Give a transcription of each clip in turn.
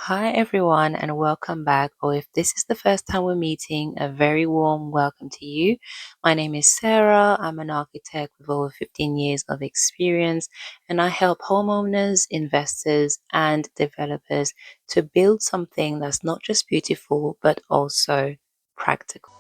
Hi, everyone, and welcome back. Or if this is the first time we're meeting, a very warm welcome to you. My name is Sarah. I'm an architect with over 15 years of experience, and I help homeowners, investors, and developers to build something that's not just beautiful, but also practical.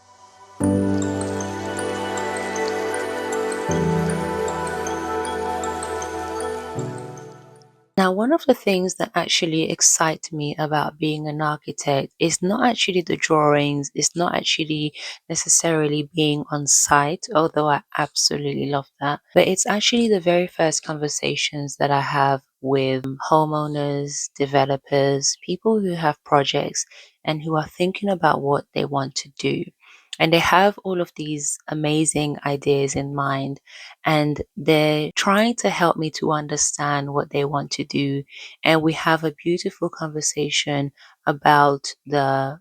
Now, one of the things that actually excite me about being an architect is not actually the drawings, it's not actually necessarily being on site, although I absolutely love that, but it's actually the very first conversations that I have with homeowners, developers, people who have projects and who are thinking about what they want to do. And they have all of these amazing ideas in mind, and they're trying to help me to understand what they want to do. And we have a beautiful conversation about the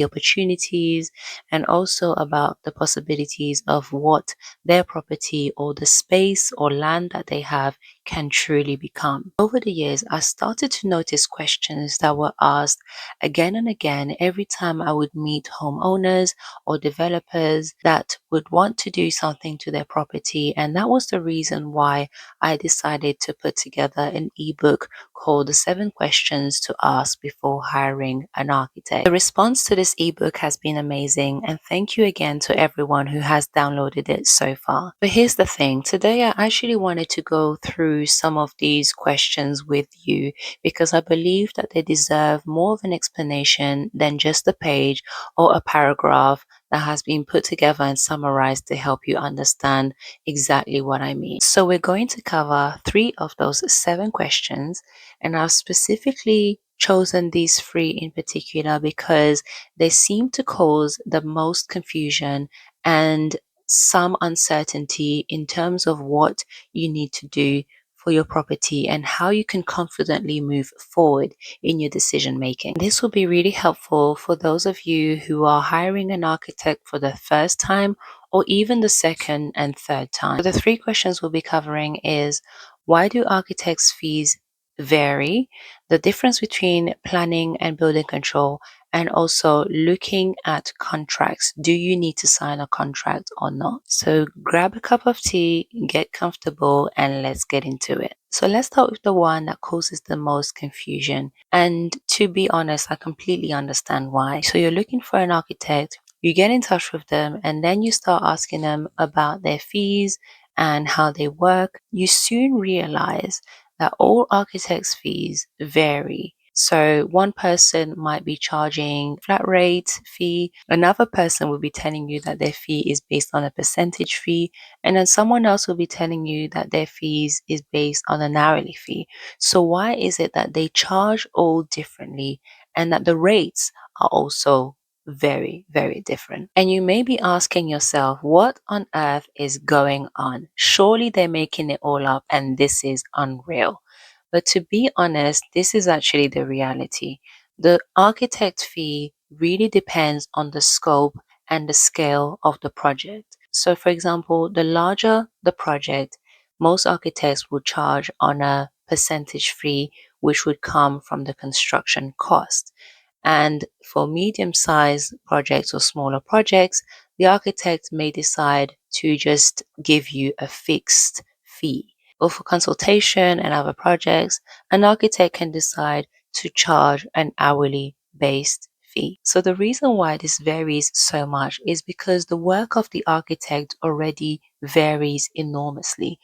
opportunities and also about the possibilities of what their property or the space or land that they have can truly become. Over the years, I started to notice questions that were asked again and again every time I would meet homeowners or developers that would want to do something to their property. And that was the reason why I decided to put together an ebook called The 7 Questions to Ask Before Hiring an Architect. The response to this ebook has been amazing, and thank you again to everyone who has downloaded it so far. But here's the thing, today I actually wanted to go through some of these questions with you because I believe that they deserve more of an explanation than just a page or a paragraph that has been put together and summarized to help you understand exactly what I mean. So we're going to cover 3 of those 7 questions, and I've specifically chosen these 3 in particular because they seem to cause the most confusion and some uncertainty in terms of what you need to do for your property and how you can confidently move forward in your decision making. This will be really helpful for those of you who are hiring an architect for the first time or even the second and third time. So the 3 questions we'll be covering is: why do architects' fees vary? The difference between planning and building control, and also looking at contracts. Do you need to sign a contract or not? So grab a cup of tea, get comfortable, and let's get into it. So let's start with the one that causes the most confusion. And to be honest, I completely understand why. So you're looking for an architect, you get in touch with them, and then you start asking them about their fees and how they work. You soon realize that all architects' fees vary. So one person might be charging flat rate fee, another person will be telling you that their fee is based on a percentage fee, and then someone else will be telling you that their fees is based on an hourly fee. So why is it that they charge all differently and that the rates are also very, very different? And you may be asking yourself, what on earth is going on? Surely they're making it all up and this is unreal. But to be honest, this is actually the reality. The architect fee really depends on the scope and the scale of the project. So, for example, the larger the project, most architects would charge on a percentage fee, which would come from the construction cost. And for medium sized projects or smaller projects, the architect may decide to just give you a fixed fee. But for consultation and other projects, an architect can decide to charge an hourly based fee. So the reason why this varies so much is because the work of the architect already varies enormously.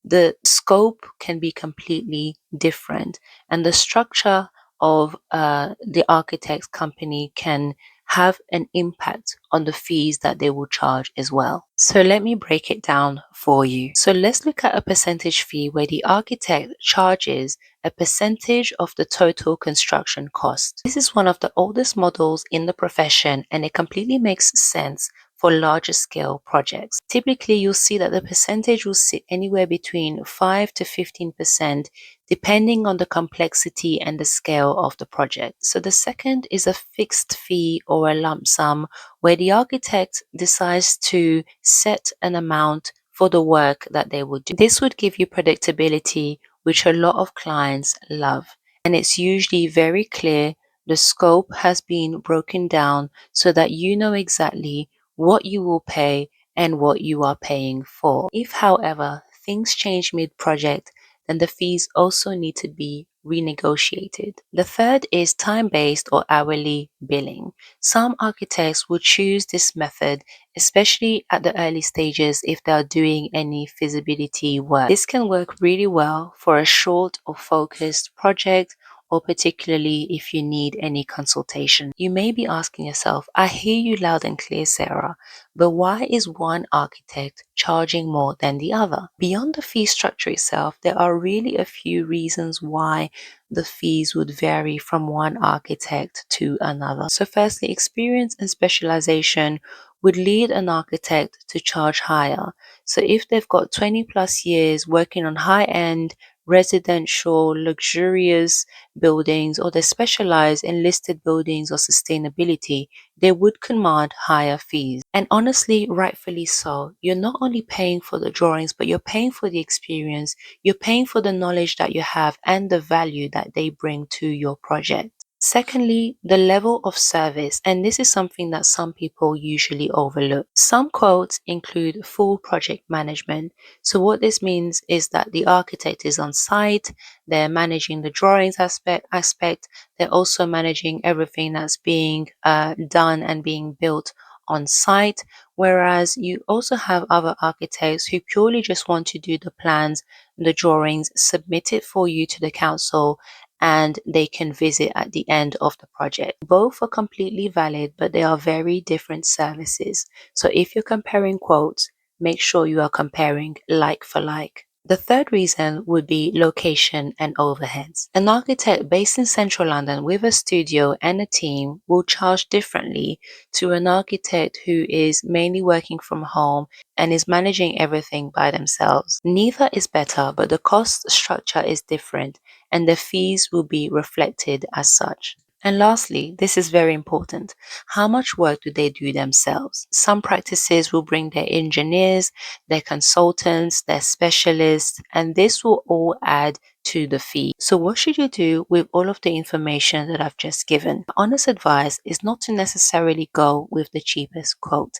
The scope can be completely different, and the structure of the architect's company can have an impact on the fees that they will charge as well. So let me break it down for you. So let's look at a percentage fee where the architect charges a percentage of the total construction cost. This is one of the oldest models in the profession, and it completely makes sense for larger scale projects. Typically, you'll see that the percentage will sit anywhere between 5 to 15%, depending on the complexity and the scale of the project. So the second is a fixed fee or a lump sum, where the architect decides to set an amount for the work that they will do. This would give you predictability, which a lot of clients love. and it's usually very clear. The scope has been broken down so that you know exactly what you will pay and what you are paying for. If, however, things change mid project, then the fees also need to be renegotiated. The third is time based or hourly billing. Some architects will choose this method, especially at the early stages if they are doing any feasibility work. This can work really well for a short or focused project, or particularly if you need any consultation. You may be asking yourself, I hear you loud and clear, Sarah, but why is one architect charging more than the other? Beyond the fee structure itself, there are really a few reasons why the fees would vary from one architect to another. So firstly, experience and specialization would lead an architect to charge higher. So if they've got 20 plus years working on high-end residential, luxurious buildings, or they specialize in listed buildings or sustainability, they would command higher fees. And honestly, rightfully so. You're not only paying for the drawings, but you're paying for the experience, you're paying for the knowledge that you have and the value that they bring to your project. Secondly, the level of service, and this is something that some people usually overlook. Some quotes include full project management. So what this means is that the architect is on site, they're managing the drawings aspect, they're also managing everything that's being done and being built on site. Whereas you also have other architects who purely just want to do the plans, the drawings, submit it for you to the council, and they can visit at the end of the project. Both are completely valid, but they are very different services. So if you're comparing quotes, make sure you are comparing like for like. The third reason would be location and overheads. An architect based in central London with a studio and a team will charge differently to an architect who is mainly working from home and is managing everything by themselves. Neither is better, but the cost structure is different and the fees will be reflected as such. And lastly, this is very important. How much work do they do themselves? Some practices will bring their engineers, their consultants, their specialists, and this will all add to the fee. So what should you do with all of the information that I've just given? Honest advice is not to necessarily go with the cheapest quote.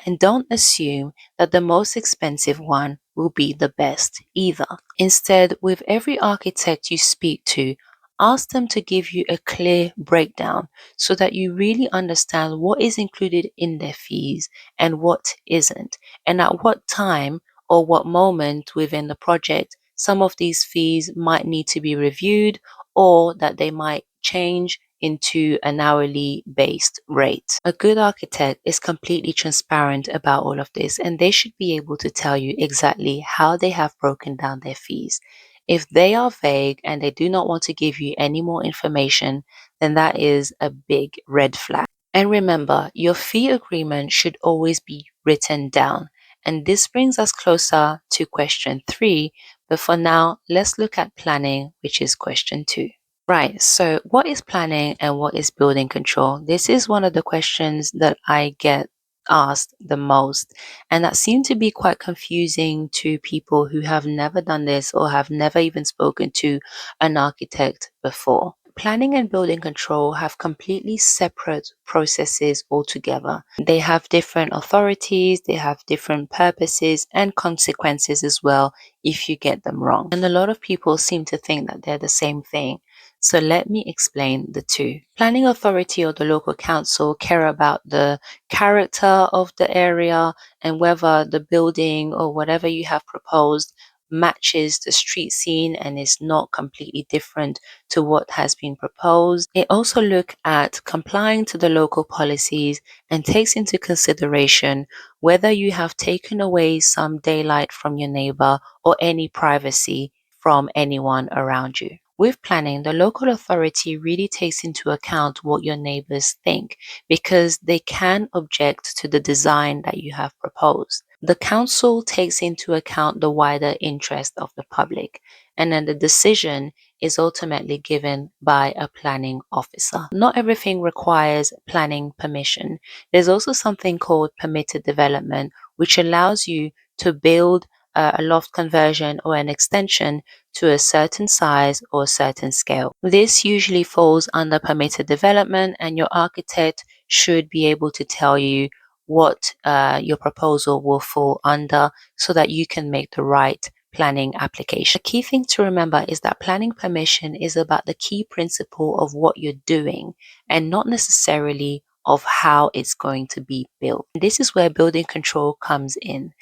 And don't assume that the most expensive one will be the best either. Instead, with every architect you speak to, ask them to give you a clear breakdown so that you really understand what is included in their fees and what isn't, and at what time or what moment within the project some of these fees might need to be reviewed or that they might change into an hourly based rate. A good architect is completely transparent about all of this, and they should be able to tell you exactly how they have broken down their fees. If they are vague and they do not want to give you any more information, then that is a big red flag. And remember, your fee agreement should always be written down. And this brings us closer to question 3, but for now, let's look at planning, which is question 2. Right, so what is planning and what is building control? This is one of the questions that I get asked the most, and that seems to be quite confusing to people who have never done this or have never even spoken to an architect before. Planning and building control have completely separate processes altogether. They have different authorities, they have different purposes and consequences as well if you get them wrong. And a lot of people seem to think that they're the same thing. So let me explain the two. Planning authority or the local council care about the character of the area and whether the building or whatever you have proposed matches the street scene and is not completely different to what has been proposed. It also looks at complying to the local policies and takes into consideration whether you have taken away some daylight from your neighbor or any privacy from anyone around you. With planning, the local authority really takes into account what your neighbors think because they can object to the design that you have proposed. The council takes into account the wider interest of the public, and then the decision is ultimately given by a planning officer. Not everything requires planning permission. There's also something called permitted development, which allows you to build a loft conversion or an extension to a certain size or a certain scale. This usually falls under permitted development, and your architect should be able to tell you what your proposal will fall under so that you can make the right planning application. The key thing to remember is that planning permission is about the key principle of what you're doing and not necessarily of how it's going to be built. This is where building control comes in.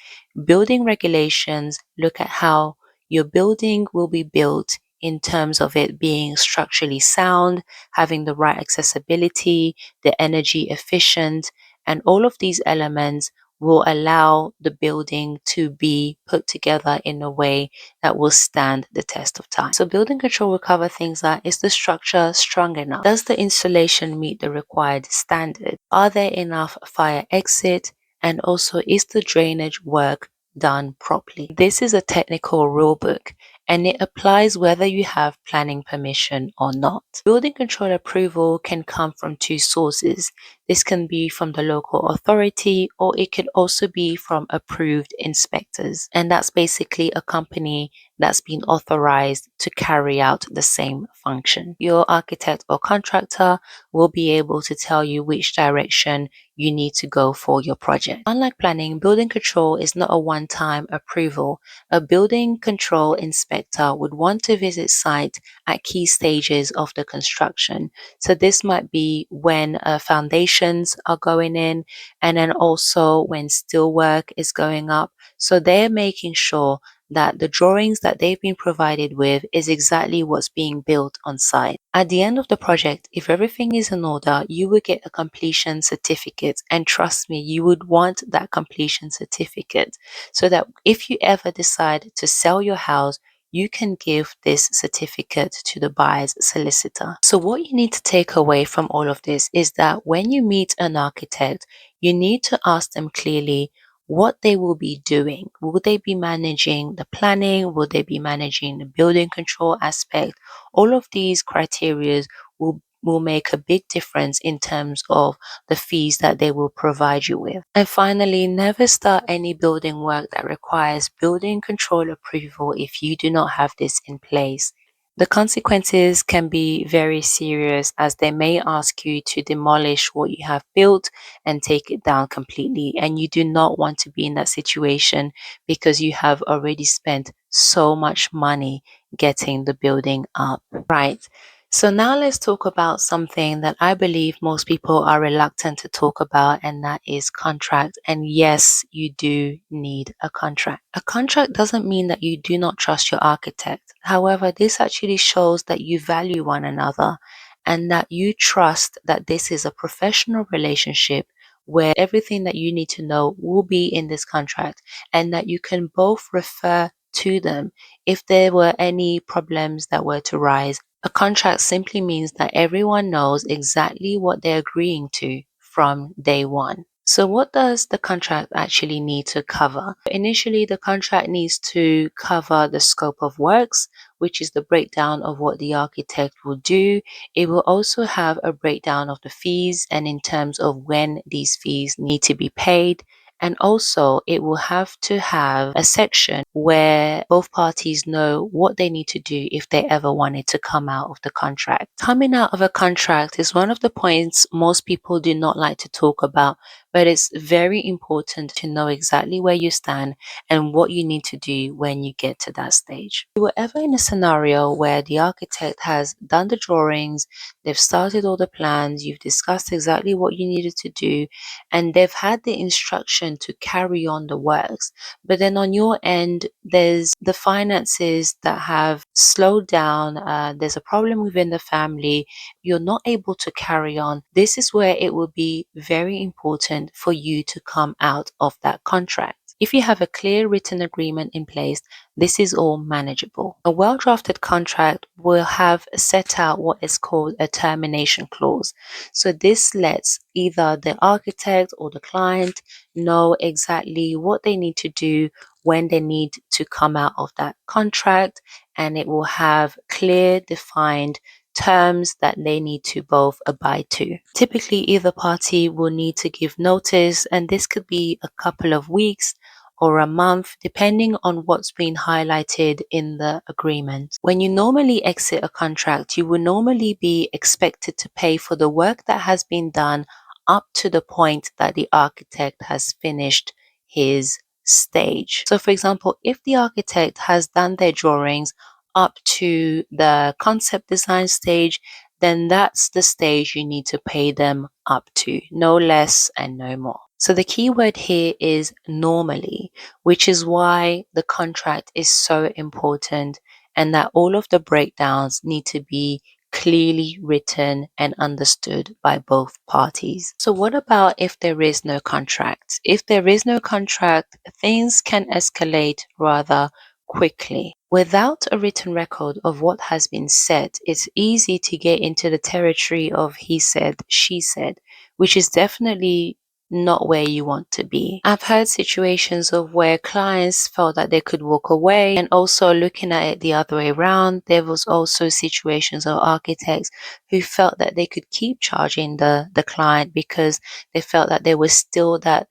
Building regulations look at how your building will be built in terms of it being structurally sound, having the right accessibility, the energy efficient, and all of these elements will allow the building to be put together in a way that will stand the test of time. So building control will cover things like, is the structure strong enough? Does the insulation meet the required standard? Are there enough fire exit? And also, is the drainage work done properly? This is a technical rule book, and it applies whether you have planning permission or not. Building control approval can come from two sources. This can be from the local authority, or it could also be from approved inspectors. And that's basically a company that's been authorized to carry out the same function. Your architect or contractor will be able to tell you which direction you need to go for your project. Unlike planning, building control is not a one-time approval. A building control inspector would want to visit site at key stages of the construction. So this might be when foundations are going in, and then also when steel work is going up. So they're making sure that the drawings that they've been provided with is exactly what's being built on site. At the end of the project, if everything is in order, you will get a completion certificate. And trust me, you would want that completion certificate so that if you ever decide to sell your house, you can give this certificate to the buyer's solicitor. So what you need to take away from all of this is that when you meet an architect, you need to ask them clearly what they will be doing. Will they be managing the planning? Will they be managing the building control aspect? All of these criteria will make a big difference in terms of the fees that they will provide you with. And finally, never start any building work that requires building control approval if you do not have this in place. The consequences can be very serious, as they may ask you to demolish what you have built and take it down completely. And you do not want to be in that situation because you have already spent so much money getting the building up. Right. So now let's talk about something that I believe most people are reluctant to talk about, and that is contract. And yes, you do need a contract. A contract doesn't mean that you do not trust your architect. However, this actually shows that you value one another and that you trust that this is a professional relationship where everything that you need to know will be in this contract, and that you can both refer to them if there were any problems that were to rise. A contract simply means that everyone knows exactly what they're agreeing to from day one. So what does the contract actually need to cover? Initially, the contract needs to cover the scope of works, which is the breakdown of what the architect will do. It will also have a breakdown of the fees and in terms of when these fees need to be paid. And also, it will have to have a section where both parties know what they need to do if they ever wanted to come out of the contract. Coming out of a contract is one of the points most people do not like to talk about, but it's very important to know exactly where you stand and what you need to do when you get to that stage. If you were ever in a scenario where the architect has done the drawings, they've started all the plans, you've discussed exactly what you needed to do, and they've had the instruction to carry on the works, but then on your end, there's the finances that have slowed down, there's a problem within the family, you're not able to carry on. This is where it will be very important for you to come out of that contract. If you have a clear written agreement in place, this is all manageable. A well-drafted contract will have set out what is called a termination clause. So this lets either the architect or the client know exactly what they need to do when they need to come out of that contract, and it will have clear, defined terms that they need to both abide to. Typically, either party will need to give notice, and this could be a couple of weeks or a month, depending on what's been highlighted in the agreement. When you normally exit a contract, you will normally be expected to pay for the work that has been done up to the point that the architect has finished his stage. So, for example, if the architect has done their drawings up to the concept design stage, then that's the stage you need to pay them up to, no less and no more. So the key word here is normally, which is why the contract is so important and that all of the breakdowns need to be clearly written and understood by both parties. So what about if there is no contract? If there is no contract, things can escalate rather quickly. Without a written record of what has been said, it's easy to get into the territory of he said, she said, which is definitely not where you want to be. I've heard situations of where clients felt that they could walk away, and also looking at it the other way around, there was also situations of architects who felt that they could keep charging the client because they felt that there was still that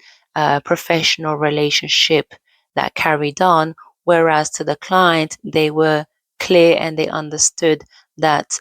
professional relationship that carried on, whereas to the client, they were clear and they understood that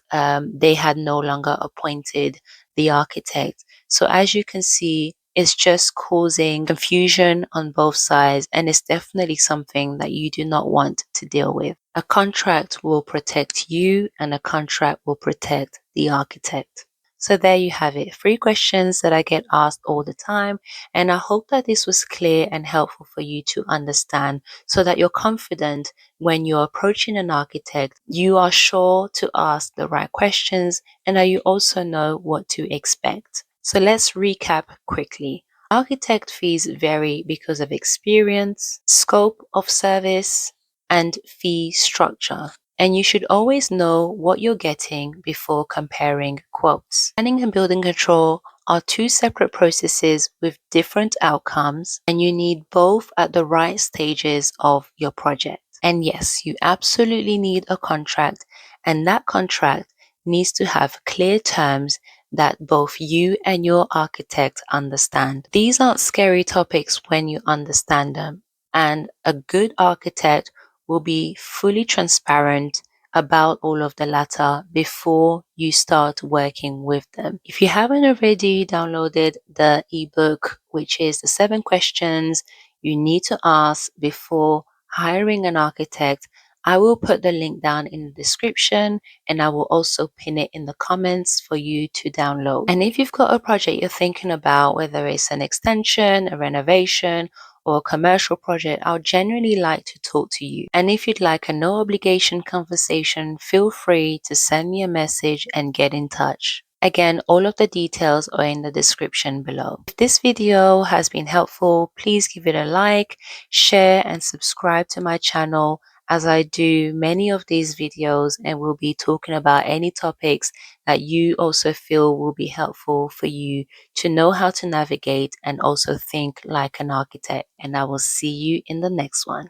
they had no longer appointed the architect. So as you can see, it's just causing confusion on both sides, and it's definitely something that you do not want to deal with. A contract will protect you, and a contract will protect the architect. So there you have it, 3 questions that I get asked all the time, and I hope that this was clear and helpful for you to understand so that you're confident when you're approaching an architect, you are sure to ask the right questions and that you also know what to expect. So let's recap quickly. Architect fees vary because of experience, scope of service, and fee structure. And you should always know what you're getting before comparing quotes. Planning and building control are 2 separate processes with different outcomes, and you need both at the right stages of your project. And yes, you absolutely need a contract, and that contract needs to have clear terms that both you and your architect understand. These aren't scary topics when you understand them, and a good architect will be fully transparent about all of the latter before you start working with them. If you haven't already downloaded the ebook, which is the 7 questions you need to ask before hiring an architect, I will put the link down in the description, and I will also pin it in the comments for you to download. And if you've got a project you're thinking about, whether it's an extension, a renovation, or a commercial project, I'll generally like to talk to you. And if you'd like a no obligation conversation, feel free to send me a message and get in touch. Again, all of the details are in the description below. If this video has been helpful, please give it a like, share, and subscribe to my channel, as I do many of these videos and will be talking about any topics that you also feel will be helpful for you to know how to navigate and also think like an architect. And I will see you in the next one.